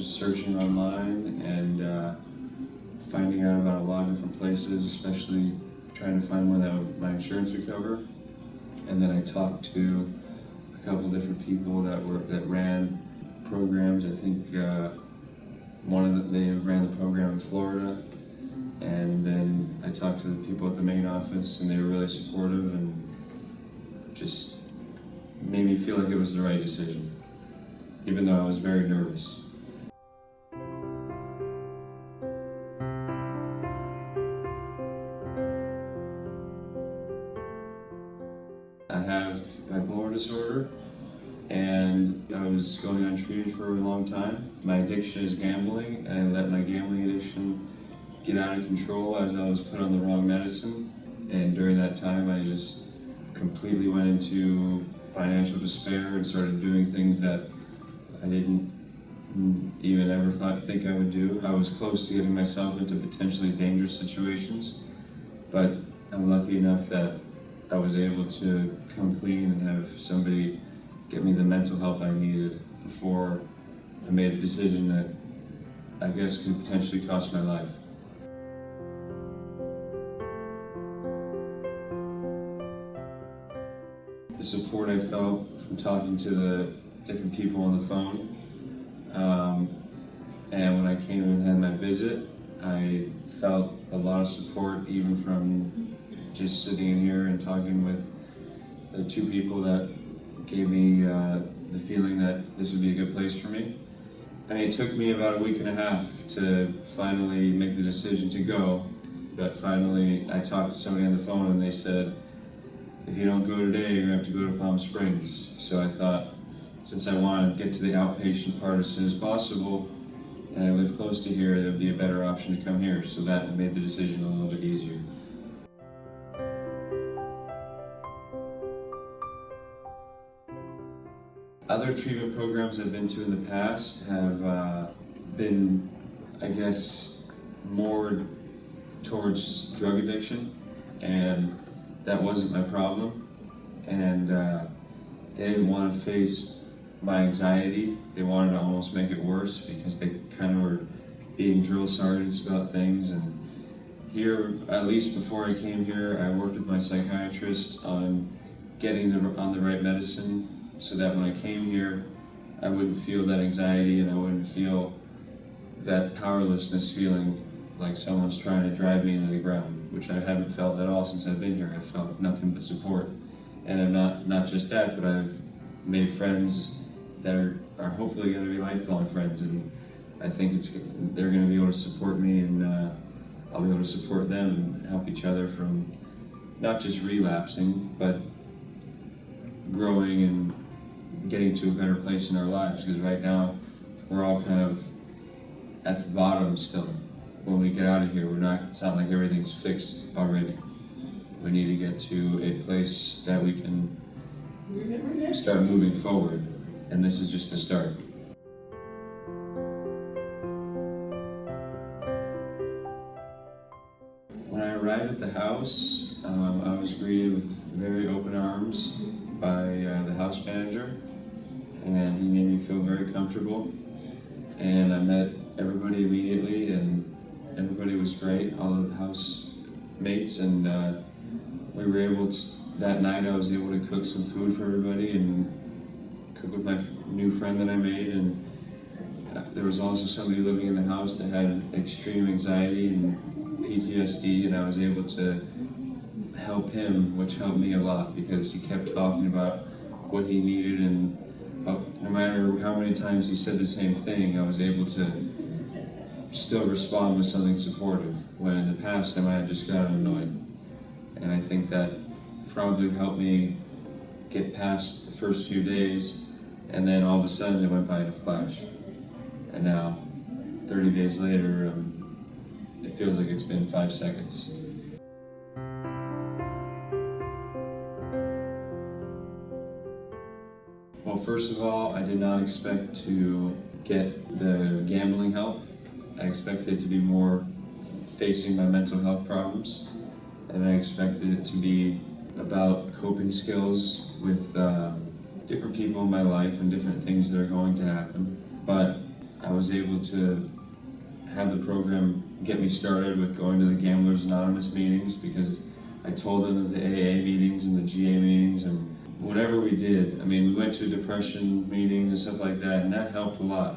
just searching online and finding out about a lot of different places, especially trying to find one that my insurance would cover. And then I talked to a couple different people that ran programs. I think they ran the program in Florida, and then I talked to the people at the main office, and they were really supportive and just made me feel like it was the right decision, even though I was very nervous. I have bipolar disorder, and I was going untreated for a long time. My addiction is gambling, and I let my gambling addiction get out of control as I was put on the wrong medicine. And during that time, I just completely went into financial despair and started doing things that I didn't even ever think I would do. I was close to getting myself into potentially dangerous situations, but I'm lucky enough that I was able to come clean and have somebody get me the mental help I needed before I made a decision that I guess could potentially cost my life. The support I felt from talking to the different people on the phone, and when I came and had my visit, I felt a lot of support even from just sitting in here and talking with the two people that gave me the feeling that this would be a good place for me. I mean, it took me about a week and a half to finally make the decision to go, but finally I talked to somebody on the phone and they said, if you don't go today, you're going to have to go to Palm Springs. So I thought, since I want to get to the outpatient part as soon as possible, and I live close to here, there would be a better option to come here. So that made the decision a little bit easier. Other treatment programs I've been to in the past have been, I guess, more towards drug addiction, and that wasn't my problem. And they didn't want to face my anxiety. They wanted to almost make it worse because they kind of were being drill sergeants about things. And here, at least before I came here, I worked with my psychiatrist on getting on the right medicine, so that when I came here, I wouldn't feel that anxiety and I wouldn't feel that powerlessness feeling like someone's trying to drive me into the ground, which I haven't felt at all since I've been here. I've felt nothing but support. And I'm not just that, but I've made friends that are hopefully going to be lifelong friends, and I think they're going to be able to support me, and I'll be able to support them and help each other from not just relapsing, but growing and getting to a better place in our lives, because right now we're all kind of at the bottom still. When we get out of here, it's not like everything's fixed already. We need to get to a place that we can start moving forward, and this is just a start. When I arrived at the house, I was greeted with very open arms by the house manager, and he made me feel very comfortable. And I met everybody immediately, and everybody was great, all of the housemates, and we were able to, that night I was able to cook some food for everybody and cook with my new friend that I made. And there was also somebody living in the house that had extreme anxiety and PTSD, and I was able to help him, which helped me a lot because he kept talking about what he needed, and no matter how many times he said the same thing, I was able to still respond with something supportive, when in the past I might have just gotten annoyed. And I think that probably helped me get past the first few days, and then all of a sudden it went by in a flash. And now, 30 days later, it feels like it's been 5 seconds. Well, first of all, I did not expect to get the gambling help. I expected it to be more facing my mental health problems, and I expected it to be about coping skills with different people in my life and different things that are going to happen. But I was able to have the program get me started with going to the Gamblers Anonymous meetings, because I told them of the AA meetings and the GA meetings and whatever we did. I mean, we went to depression meetings and stuff like that, and that helped a lot.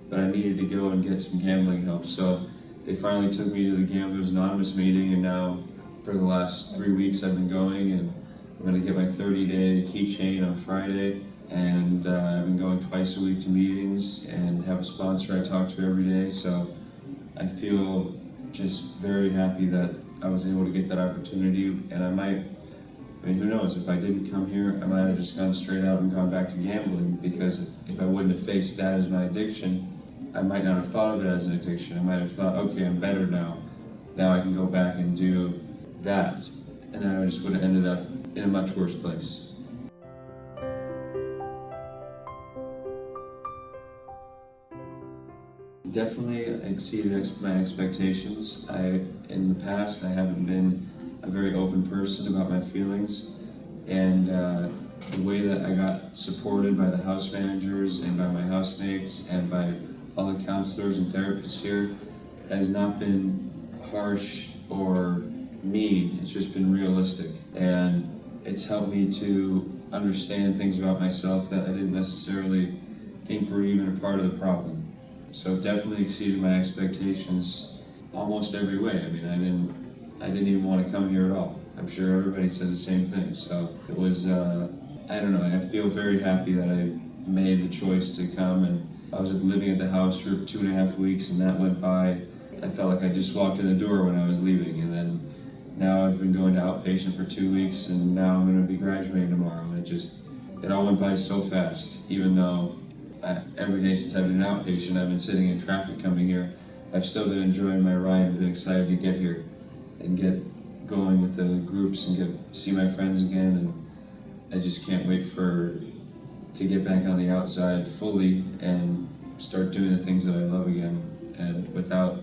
But I needed to go and get some gambling help, so they finally took me to the Gamblers Anonymous meeting, and now for the last 3 weeks I've been going, and I'm going to get my 30-day keychain on Friday, and I've been going twice a week to meetings and have a sponsor I talk to every day, so I feel just very happy that I was able to get that opportunity. And I mean, who knows, if I didn't come here, I might have just gone straight out and gone back to gambling, because if I wouldn't have faced that as my addiction, I might not have thought of it as an addiction. I might have thought, okay, I'm better now. Now I can go back and do that. And then I just would have ended up in a much worse place. Definitely exceeded my expectations. In the past, I haven't been a very open person about my feelings. And the way that I got supported by the house managers and by my housemates and by all the counselors and therapists here has not been harsh or mean. It's just been realistic, and it's helped me to understand things about myself that I didn't necessarily think were even a part of the problem. So it definitely exceeded my expectations almost every way. I mean, I didn't even want to come here at all. I'm sure everybody says the same thing. So it was, I don't know, I feel very happy that I made the choice to come. And I was living at the house for 2.5 weeks, and that went by. I felt like I just walked in the door when I was leaving, and then now I've been going to outpatient for 2 weeks, and now I'm going to be graduating tomorrow. And it all went by so fast. Even though every day since I've been an outpatient, I've been sitting in traffic coming here, I've still been enjoying my ride and been excited to get here and get going with the groups and see my friends again. And I just can't wait to get back on the outside fully and start doing the things that I love again, and without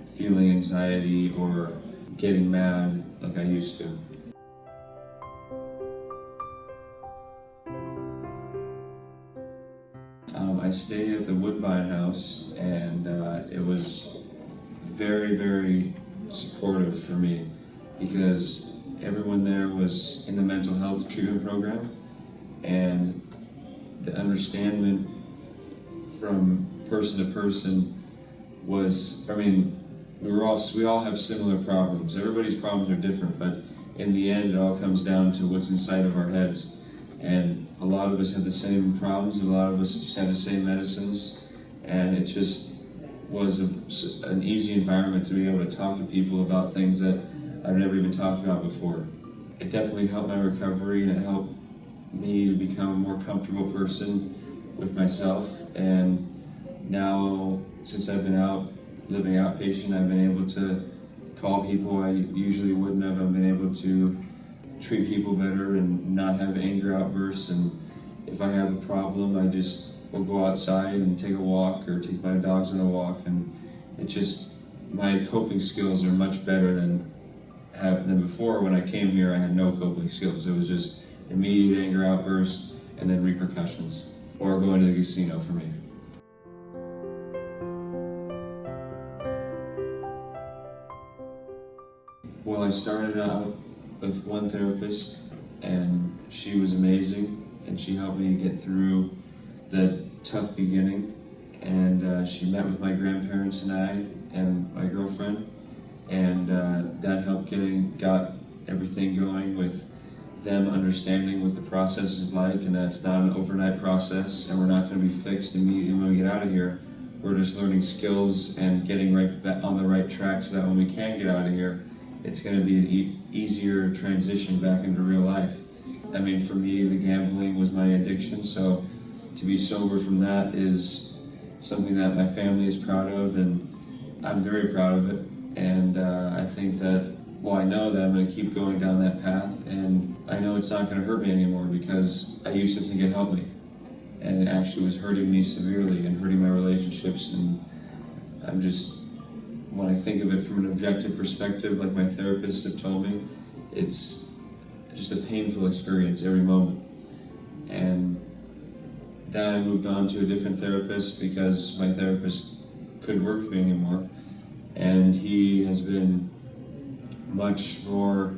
feeling anxiety or getting mad like I used to. I stayed at the Woodbine House, and it was very, very supportive for me, because everyone there was in the mental health treatment program, and the understanding from person to person was, I mean, we all have similar problems. Everybody's problems are different, but in the end it all comes down to what's inside of our heads. And a lot of us have the same problems, and a lot of us have the same medicines, and it just was an easy environment to be able to talk to people about things that I've never even talked about before. It definitely helped my recovery, and it helped me to become a more comfortable person with myself. And now, since I've been out living outpatient, I've been able to call people I usually wouldn't have. I've been able to treat people better and not have anger outbursts. And if I have a problem, I just will go outside and take a walk or take my dogs on a walk. And my coping skills are much better than before. When I came here, I had no coping skills. It was just immediate anger outbursts and then repercussions, or going to the casino for me. Well, I started out with one therapist, and she was amazing, and she helped me get through the tough beginning. And she met with my grandparents and I and my girlfriend, and that helped got everything going with them understanding what the process is like, and that it's not an overnight process, and we're not going to be fixed immediately when we get out of here. We're just learning skills and getting right back on the right track, so that when we can get out of here, it's going to be an easier transition back into real life. I mean, for me, the gambling was my addiction, so to be sober from that is something that my family is proud of, and I'm very proud of it. And I think that, well, I know that I'm going to keep going down that path, and I know it's not going to hurt me anymore, because I used to think it helped me, and it actually was hurting me severely and hurting my relationships. And when I think of it from an objective perspective, like my therapists have told me, it's just a painful experience every moment. And then I moved on to a different therapist because my therapist couldn't work with me anymore. And he has been much more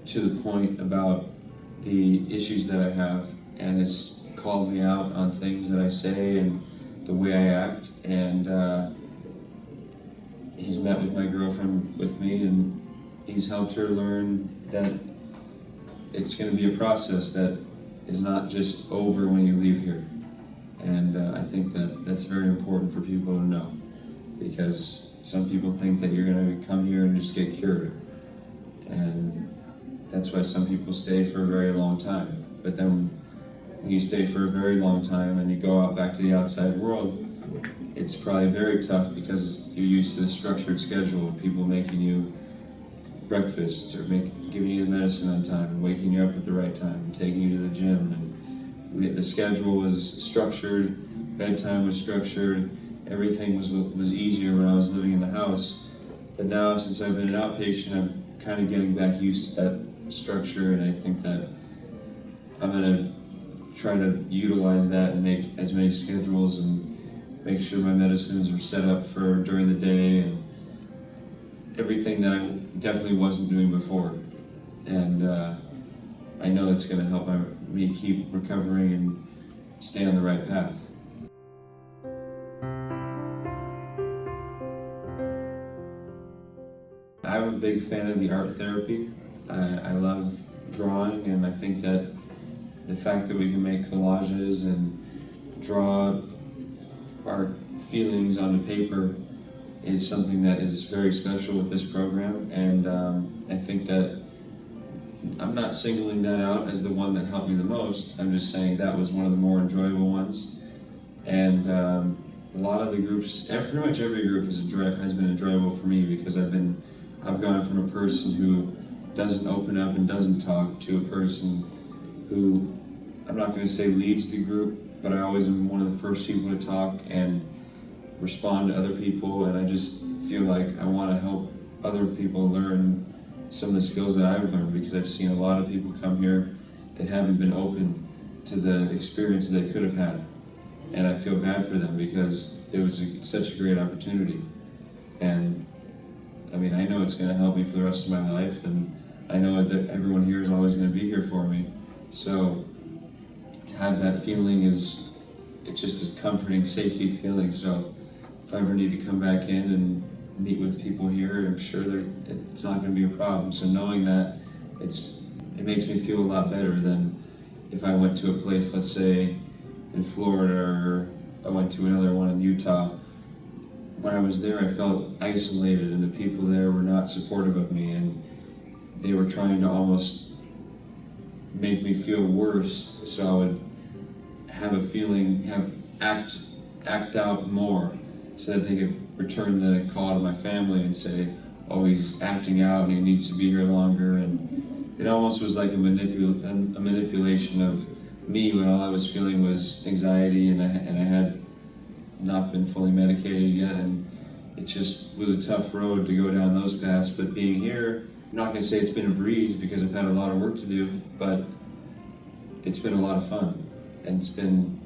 to the point about the issues that I have, and has called me out on things that I say and the way I act. And he's met with my girlfriend with me, and he's helped her learn that it's going to be a process that is not just over when you leave here. And I think that that's very important for people to know, because some people think that you're going to come here and just get cured. And that's why some people stay for a very long time. But then when you stay for a very long time and you go out back to the outside world, it's probably very tough because you're used to the structured schedule of people making you breakfast or giving you the medicine on time and waking you up at the right time and taking you to the gym. And the schedule was structured, bedtime was structured, everything was easier when I was living in the house. But now, since I've been an outpatient, I'm kind of getting back used to that structure, and I think that I'm going to try to utilize that and make as many schedules and make sure my medicines are set up for during the day and everything that I definitely wasn't doing before. And I know it's going to help me keep recovering and stay on the right path. I'm a big fan of the art therapy. I love drawing, and I think that the fact that we can make collages and draw our feelings onto paper is something that is very special with this program. And I think that I'm not singling that out as the one that helped me the most. I'm just saying that was one of the more enjoyable ones. And a lot of the groups, pretty much every group has been enjoyable for me, because I've gone from a person who doesn't open up and doesn't talk to a person who, I'm not going to say leads the group, but I always am one of the first people to talk and respond to other people. And I just feel like I want to help other people learn some of the skills that I've learned, because I've seen a lot of people come here that haven't been open to the experiences they could have had. And I feel bad for them, because it's such a great opportunity. And I mean, I know it's going to help me for the rest of my life, and I know that everyone here is always going to be here for me. So to have that feeling it's just a comforting safety feeling. So if I ever need to come back in and meet with people here, I'm sure it's not going to be a problem. So knowing that, it makes me feel a lot better than if I went to a place, let's say in Florida, or I went to another one in Utah. When I was there, I felt isolated, and the people there were not supportive of me, and they were trying to almost make me feel worse, so I would have a feeling, act out more, so that they could return the call to my family and say, oh, he's acting out and he needs to be here longer. And it almost was like a manipulation of me, when all I was feeling was anxiety, and I had not been fully medicated yet, and it just was a tough road to go down those paths. But being here, I'm not going to say it's been a breeze, because I've had a lot of work to do, but it's been a lot of fun, and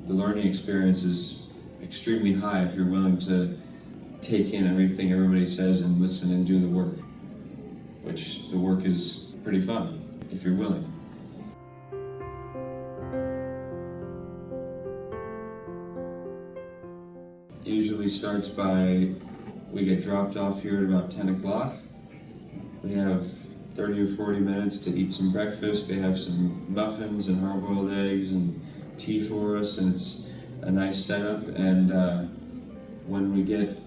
the learning experience is extremely high if you're willing to take in everything everybody says and listen and do the work, which the work is pretty fun if you're willing. Usually starts by, we get dropped off here at about 10 o'clock. We have 30 or 40 minutes to eat some breakfast. They have some muffins and hard-boiled eggs and tea for us, and it's a nice setup. And when we get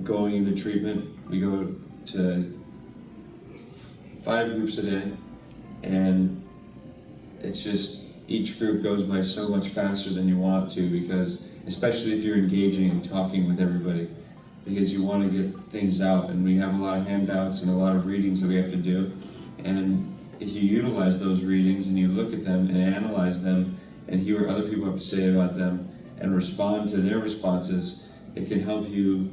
going into treatment, we go to 5 groups a day, and it's just, each group goes by so much faster than you want to, because especially if you're engaging and talking with everybody, because you want to get things out. And we have a lot of handouts and a lot of readings that we have to do. And if you utilize those readings and you look at them and analyze them and hear what other people have to say about them and respond to their responses, it can help you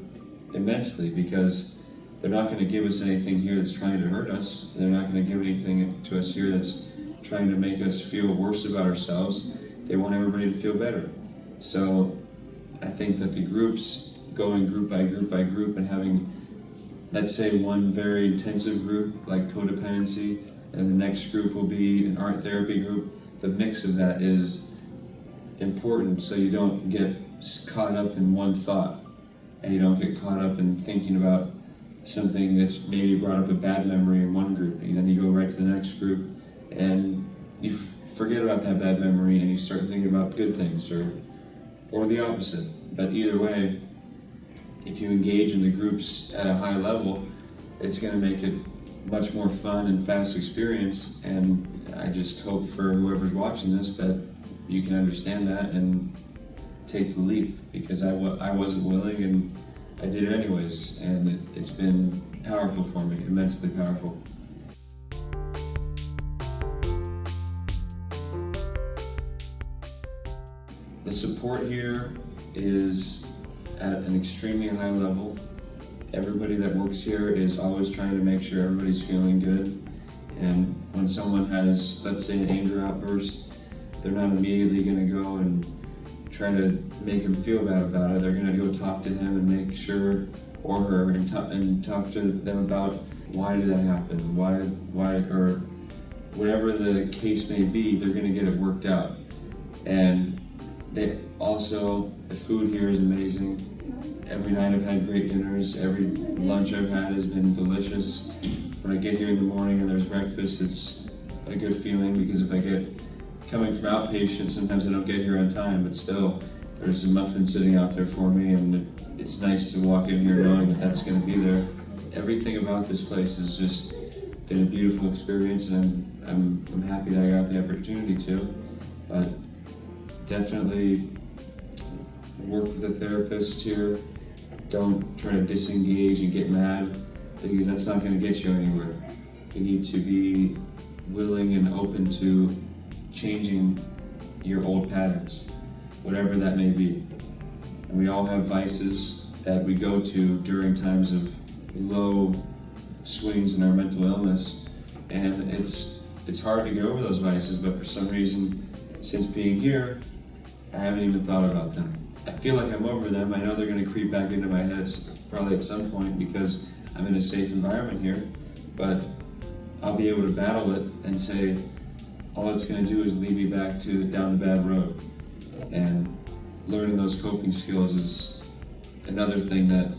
immensely, because they're not going to give us anything here that's trying to hurt us. They're not going to give anything to us here that's trying to make us feel worse about ourselves. they want everybody to feel better. So I think that the groups, going group by group by group and having, let's say, one very intensive group like codependency, and the next group will be an art therapy group, the mix of that is important so you don't get caught up in one thought and you don't get caught up in thinking about something that's maybe brought up a bad memory in one group, and then you go right to the next group and you forget about that bad memory and you start thinking about good things, or the opposite. But either way, if you engage in the groups at a high level, it's going to make it much more fun and fast experience, and I just hope for whoever's watching this that you can understand that and take the leap, because I wasn't willing and I did it anyways, and it's been powerful for me, immensely powerful. The support here is at an extremely high level. Everybody that works here is always trying to make sure everybody's feeling good. And when someone has, let's say, an anger outburst, they're not immediately going to go and try to make him feel bad about it. They're going to go talk to him and make sure, or her, and talk to them about why did that happen, why, or whatever the case may be. They're going to get it worked out. And they also, the food here is amazing. Every night I've had great dinners. Every lunch I've had has been delicious. When I get here in the morning and there's breakfast, it's a good feeling, because if I get coming from outpatient, sometimes I don't get here on time, but still there's a muffin sitting out there for me, and it's nice to walk in here knowing that that's going to be there. Everything about this place has just been a beautiful experience, and I'm happy that I got the opportunity to. But definitely work with a therapist here. Don't try to disengage and get mad, because that's not going to get you anywhere. You need to be willing and open to changing your old patterns, whatever that may be. And we all have vices that we go to during times of low swings in our mental illness, and it's hard to get over those vices, but for some reason, since being here, I haven't even thought about them. I feel like I'm over them. I know they're going to creep back into my head probably at some point, because I'm in a safe environment here, but I'll be able to battle it and say, all it's going to do is lead me back down the bad road. And learning those coping skills is another thing that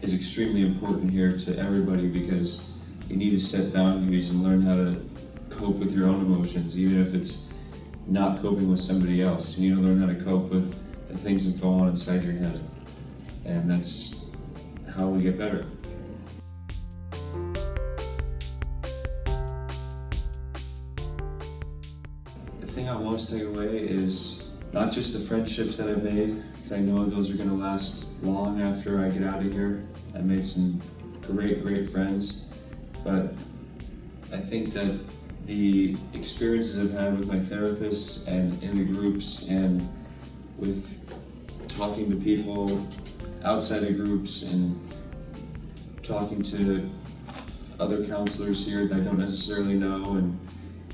is extremely important here to everybody, because you need to set boundaries and learn how to cope with your own emotions, even if it's not coping with somebody else. You need to learn how to cope with the things that go on inside your head. And that's how we get better. The thing I most take away is not just the friendships that I've made, because I know those are going to last long after I get out of here. I made some great friends, but I think that the experiences I've had with my therapists and in the groups and with talking to people outside of groups and talking to other counselors here that I don't necessarily know, and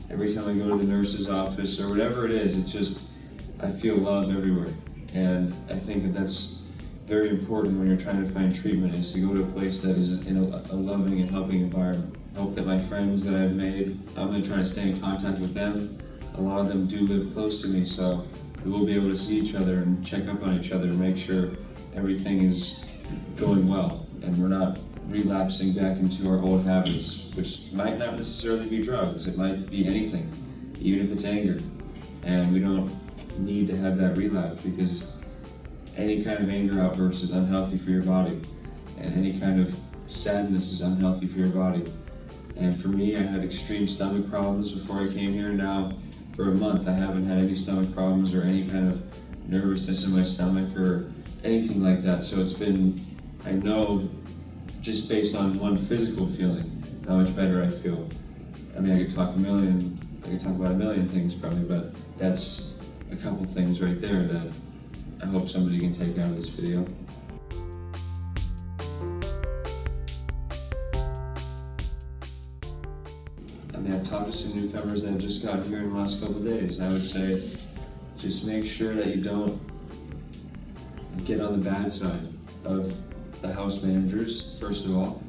every time I go to the nurse's office or whatever it is, it's just, I feel love everywhere. And I think that that's very important when you're trying to find treatment, is to go to a place that is in a loving and helping environment. I hope that my friends that I've made, I'm going to try to stay in contact with them. A lot of them do live close to me, so we will be able to see each other and check up on each other and make sure everything is going well and we're not relapsing back into our old habits, which might not necessarily be drugs. It might be anything, even if it's anger. And we don't need to have that relapse, because any kind of anger outburst is unhealthy for your body, and any kind of sadness is unhealthy for your body. And for me, I had extreme stomach problems before I came here. Now, for a month, I haven't had any stomach problems or any kind of nervousness in my stomach or anything like that. So it's been, I know, just based on one physical feeling, how much better I feel. I mean, I could talk about a million things probably, but that's a couple things right there that I hope somebody can take out of this video. I mean, I've talked to some newcomers that have just gotten here in the last couple of days. I would say just make sure that you don't get on the bad side of the house managers, first of all,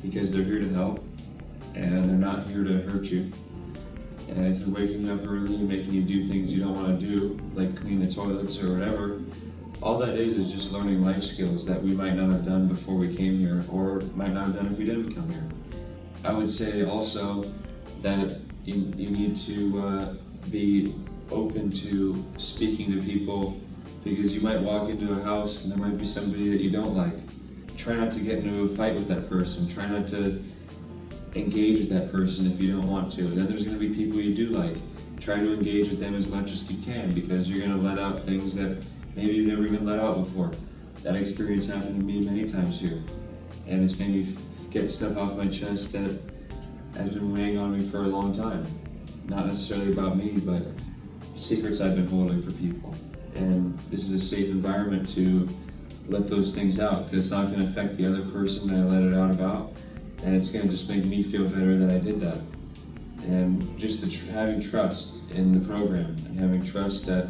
because they're here to help and they're not here to hurt you. And if they're waking up early and making you do things you don't want to do, like clean the toilets or whatever, all that is just learning life skills that we might not have done before we came here, or might not have done if we didn't come here. I would say also that you need to be open to speaking to people, because you might walk into a house and there might be somebody that you don't like. Try not to get into a fight with that person. Try not to engage with that person if you don't want to. Then there's going to be people you do like. Try to engage with them as much as you can, because you're going to let out things that maybe you've never even let out before. That experience happened to me many times here, and it's made me get stuff off my chest that has been weighing on me for a long time. Not necessarily about me, but secrets I've been holding for people. And this is a safe environment to let those things out, because it's not going to affect the other person that I let it out about, and it's going to just make me feel better that I did that. And just having trust in the program, and having trust that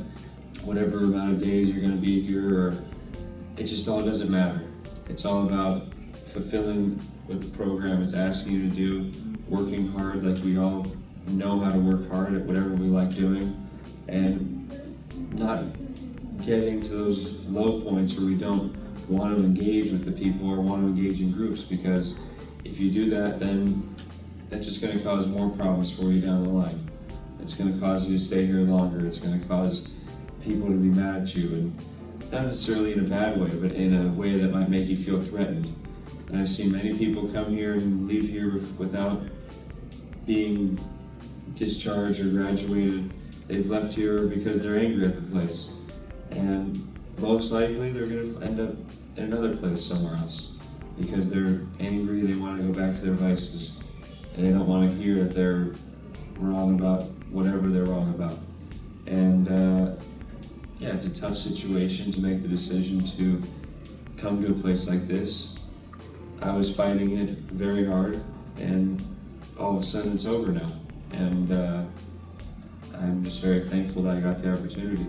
whatever amount of days you're going to be here, or it just all doesn't matter. It's all about fulfilling what the program is asking you to do, working hard like we all know how to work hard at whatever we like doing, and not getting to those low points where we don't want to engage with the people or want to engage in groups, because if you do that, then that's just going to cause more problems for you down the line. It's going to cause you to stay here longer. It's going to cause people to be mad at you, and not necessarily in a bad way, but in a way that might make you feel threatened. And I've seen many people come here and leave here without being discharged or graduated. They've left here because they're angry at the place, and most likely they're going to end up in another place somewhere else because they're angry. They want to go back to their vices, and they don't want to hear that they're wrong about whatever they're wrong about. And yeah, it's a tough situation to make the decision to come to a place like this. I was fighting it very hard, and all of a sudden it's over now. And I'm just very thankful that I got the opportunity.